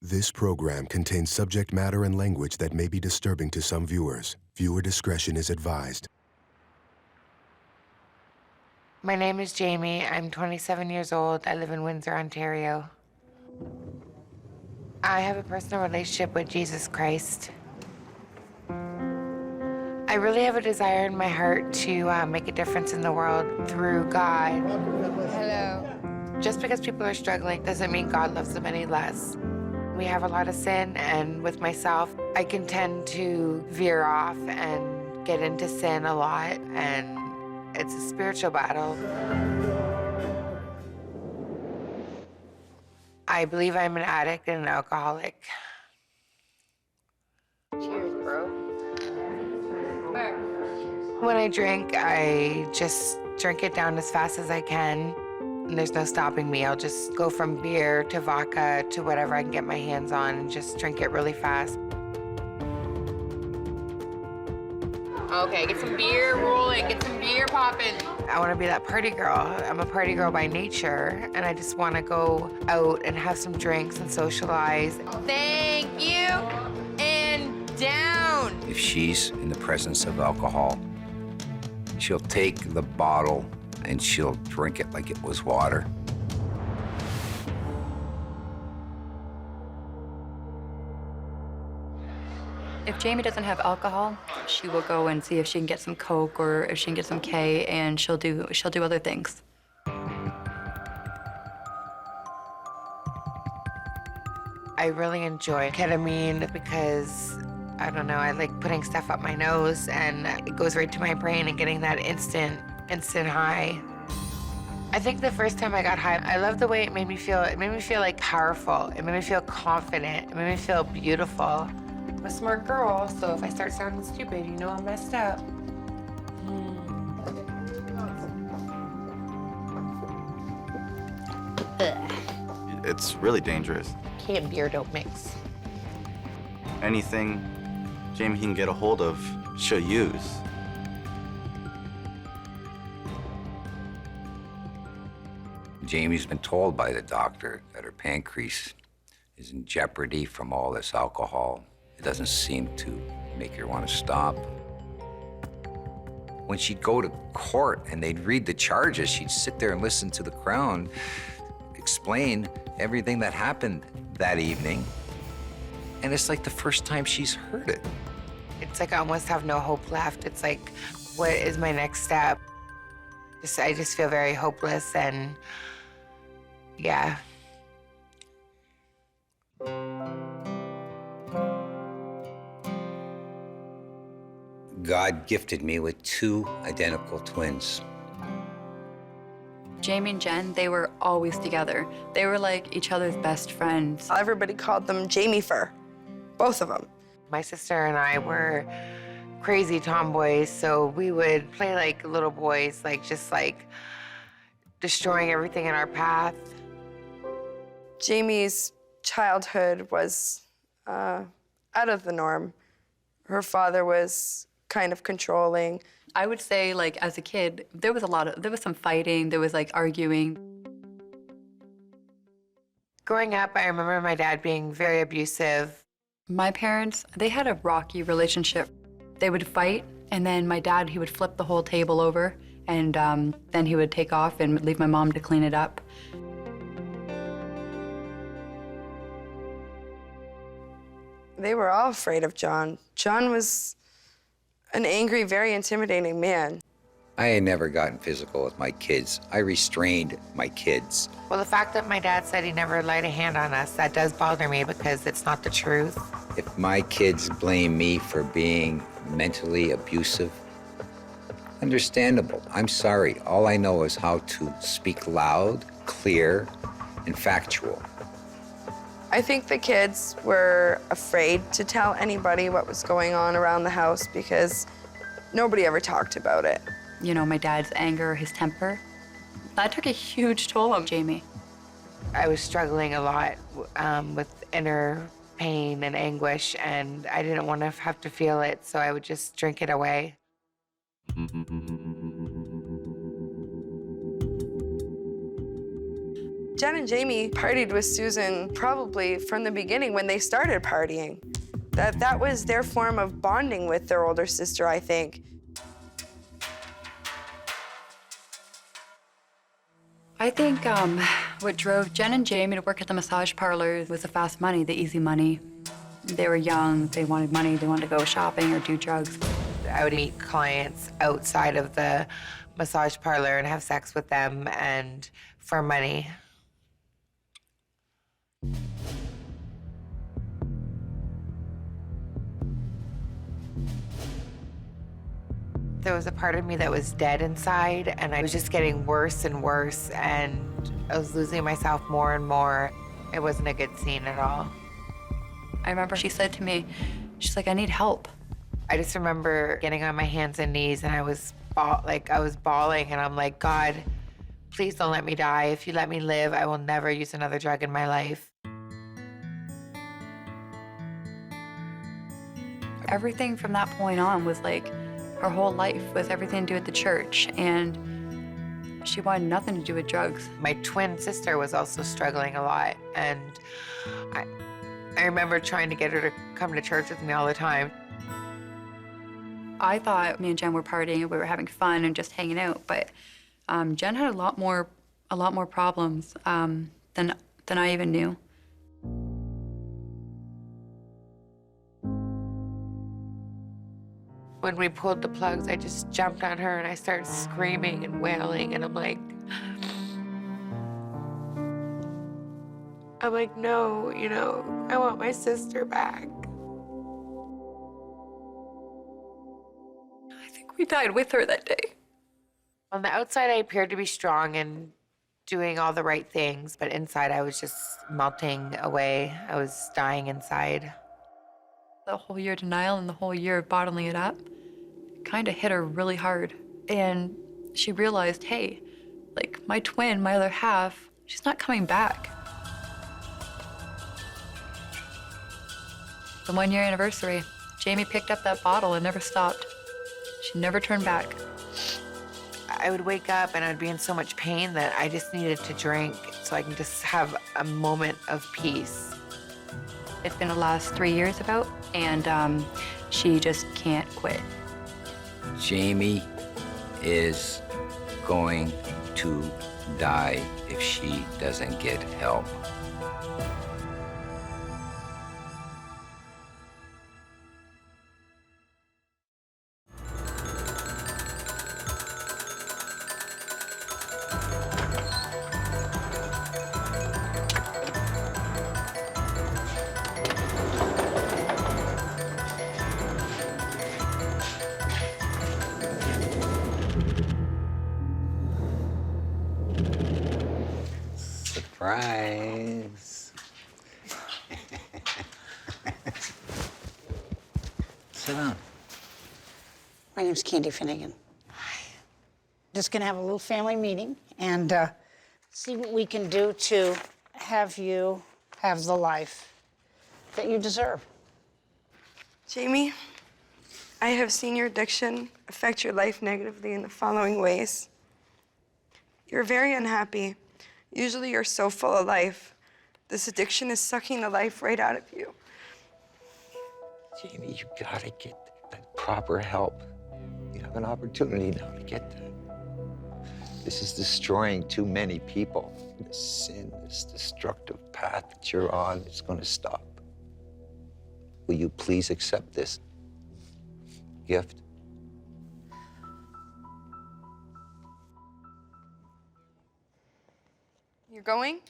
This program contains subject matter and language that may be disturbing to some viewers. Viewer discretion is advised. My name is Jamie. I'm 27 years old. I live in Windsor, Ontario. I have a personal relationship with Jesus Christ. I really have a desire in my heart to make a difference in the world through God. Hello. Just because people are struggling doesn't mean God loves them any less. We have a lot of sin, and with myself, I can tend to veer off and get into sin a lot, and it's a spiritual battle. I believe I'm an addict and an alcoholic. Cheers, bro. When I drink, I just drink it down as fast as I can. And there's no stopping me. I'll just go from beer to vodka to whatever I can get my hands on and just drink it really fast. Okay, get some beer rolling, get some beer popping. I want to be that party girl. I'm a party girl by nature, and I just want to go out and have some drinks and socialize. Thank you, and down. If she's in the presence of alcohol, she'll take the bottle and she'll drink it like it was water. If Jamie doesn't have alcohol, she will go and see if she can get some Coke or if she can get some K, and she'll do other things. I really enjoy ketamine because, I don't know, I like putting stuff up my nose and it goes right to my brain and getting that instant high. I think the first time I got high, I loved the way it made me feel. It made me feel like powerful. It made me feel confident. It made me feel beautiful. I'm a smart girl, so if I start sounding stupid, you know I'm messed up. It's really dangerous. Can't and beer don't mix. Anything Jamie can get a hold of, she'll use. Jamie's been told by the doctor that her pancreas is in jeopardy from all this alcohol. It doesn't seem to make her want to stop. When she'd go to court and they'd read the charges, she'd sit there and listen to the Crown explain everything that happened that evening. And it's like the first time she's heard it. It's like I almost have no hope left. It's like, what is my next step? I just feel very hopeless, and yeah. God gifted me with two identical twins. Jamie and Jen, they were always together. They were like each other's best friends. Everybody called them Jamie Fur, both of them. My sister and I were crazy tomboys, so we would play like little boys, like just like destroying everything in our path. Jamie's childhood was out of the norm. Her father was kind of controlling. I would say, like, as a kid, there was some fighting, there was like arguing. Growing up, I remember my dad being very abusive. My parents, they had a rocky relationship. They would fight, and then my dad, he would flip the whole table over, and then he would take off and leave my mom to clean it up. They were all afraid of John. John was an angry, very intimidating man. I had never gotten physical with my kids. I restrained my kids. Well, the fact that my dad said he never laid a hand on us, that does bother me because it's not the truth. If my kids blame me for being mentally abusive, understandable. I'm sorry. All I know is how to speak loud, clear, and factual. I think the kids were afraid to tell anybody what was going on around the house because nobody ever talked about it. You know, my dad's anger, his temper, that took a huge toll on Jamie. I was struggling a lot with inner pain and anguish, and I didn't want to have to feel it, so I would just drink it away. Jen and Jamie partied with Susan probably from the beginning when they started partying. That was their form of bonding with their older sister, I think. I think what drove Jen and Jamie to work at the massage parlor was the fast money, the easy money. They were young, they wanted money, they wanted to go shopping or do drugs. I would meet clients outside of the massage parlor and have sex with them and for money. There was a part of me that was dead inside, and I was just getting worse and worse, and I was losing myself more and more. It wasn't a good scene at all. I remember she said to me, she's like, I need help. I just remember getting on my hands and knees, and I was bawling, and I'm like, God, please don't let me die. If you let me live, I will never use another drug in my life. Everything from that point on was like, her whole life was everything to do with the church, and she wanted nothing to do with drugs. My twin sister was also struggling a lot, and I remember trying to get her to come to church with me all the time. I thought me and Jen were partying and we were having fun and just hanging out, but Jen had a lot more problems than I even knew. When we pulled the plugs, I just jumped on her and I started screaming and wailing, and I'm like, no, I want my sister back. I think we died with her that day. On the outside, I appeared to be strong and doing all the right things, but inside I was just melting away. I was dying inside. The whole year of denial and the whole year of bottling it up kind of hit her really hard. And she realized, hey, like my twin, my other half, she's not coming back. The 1-year anniversary, Jamie picked up that bottle and never stopped. She never turned back. I would wake up and I'd be in so much pain that I just needed to drink so I can just have a moment of peace. It's been the last 3 years about, and she just can't quit. Jamie is going to die if she doesn't get help. Surprise. Sit down. My name's Candy Finnegan. Just gonna have a little family meeting and see what we can do to have you have the life that you deserve. Jamie, I have seen your addiction affect your life negatively in the following ways. You're very unhappy. Usually you're so full of life. This addiction is sucking the life right out of you. Jamie, you gotta get that proper help. You have an opportunity now to get that. This is destroying too many people. This sin, this destructive path that you're on is gonna stop. Will you please accept this gift? You're going?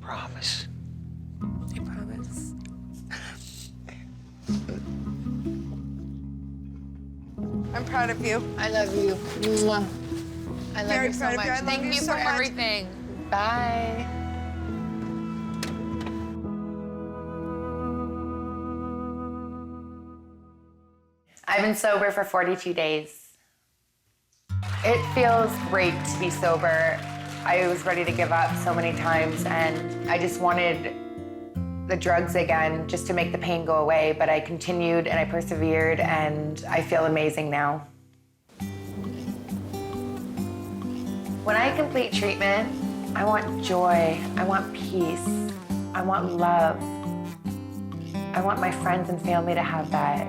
Promise. I promise. I'm proud of you. I love you. Mwah. I love Very you so proud of much. you. I love Thank you you so for much. everything. Bye. I've been sober for 42 days. It feels great to be sober. I was ready to give up so many times, and I just wanted the drugs again just to make the pain go away, but I continued and I persevered, and I feel amazing now. When I complete treatment, I want joy, I want peace, I want love. I want my friends and family to have that.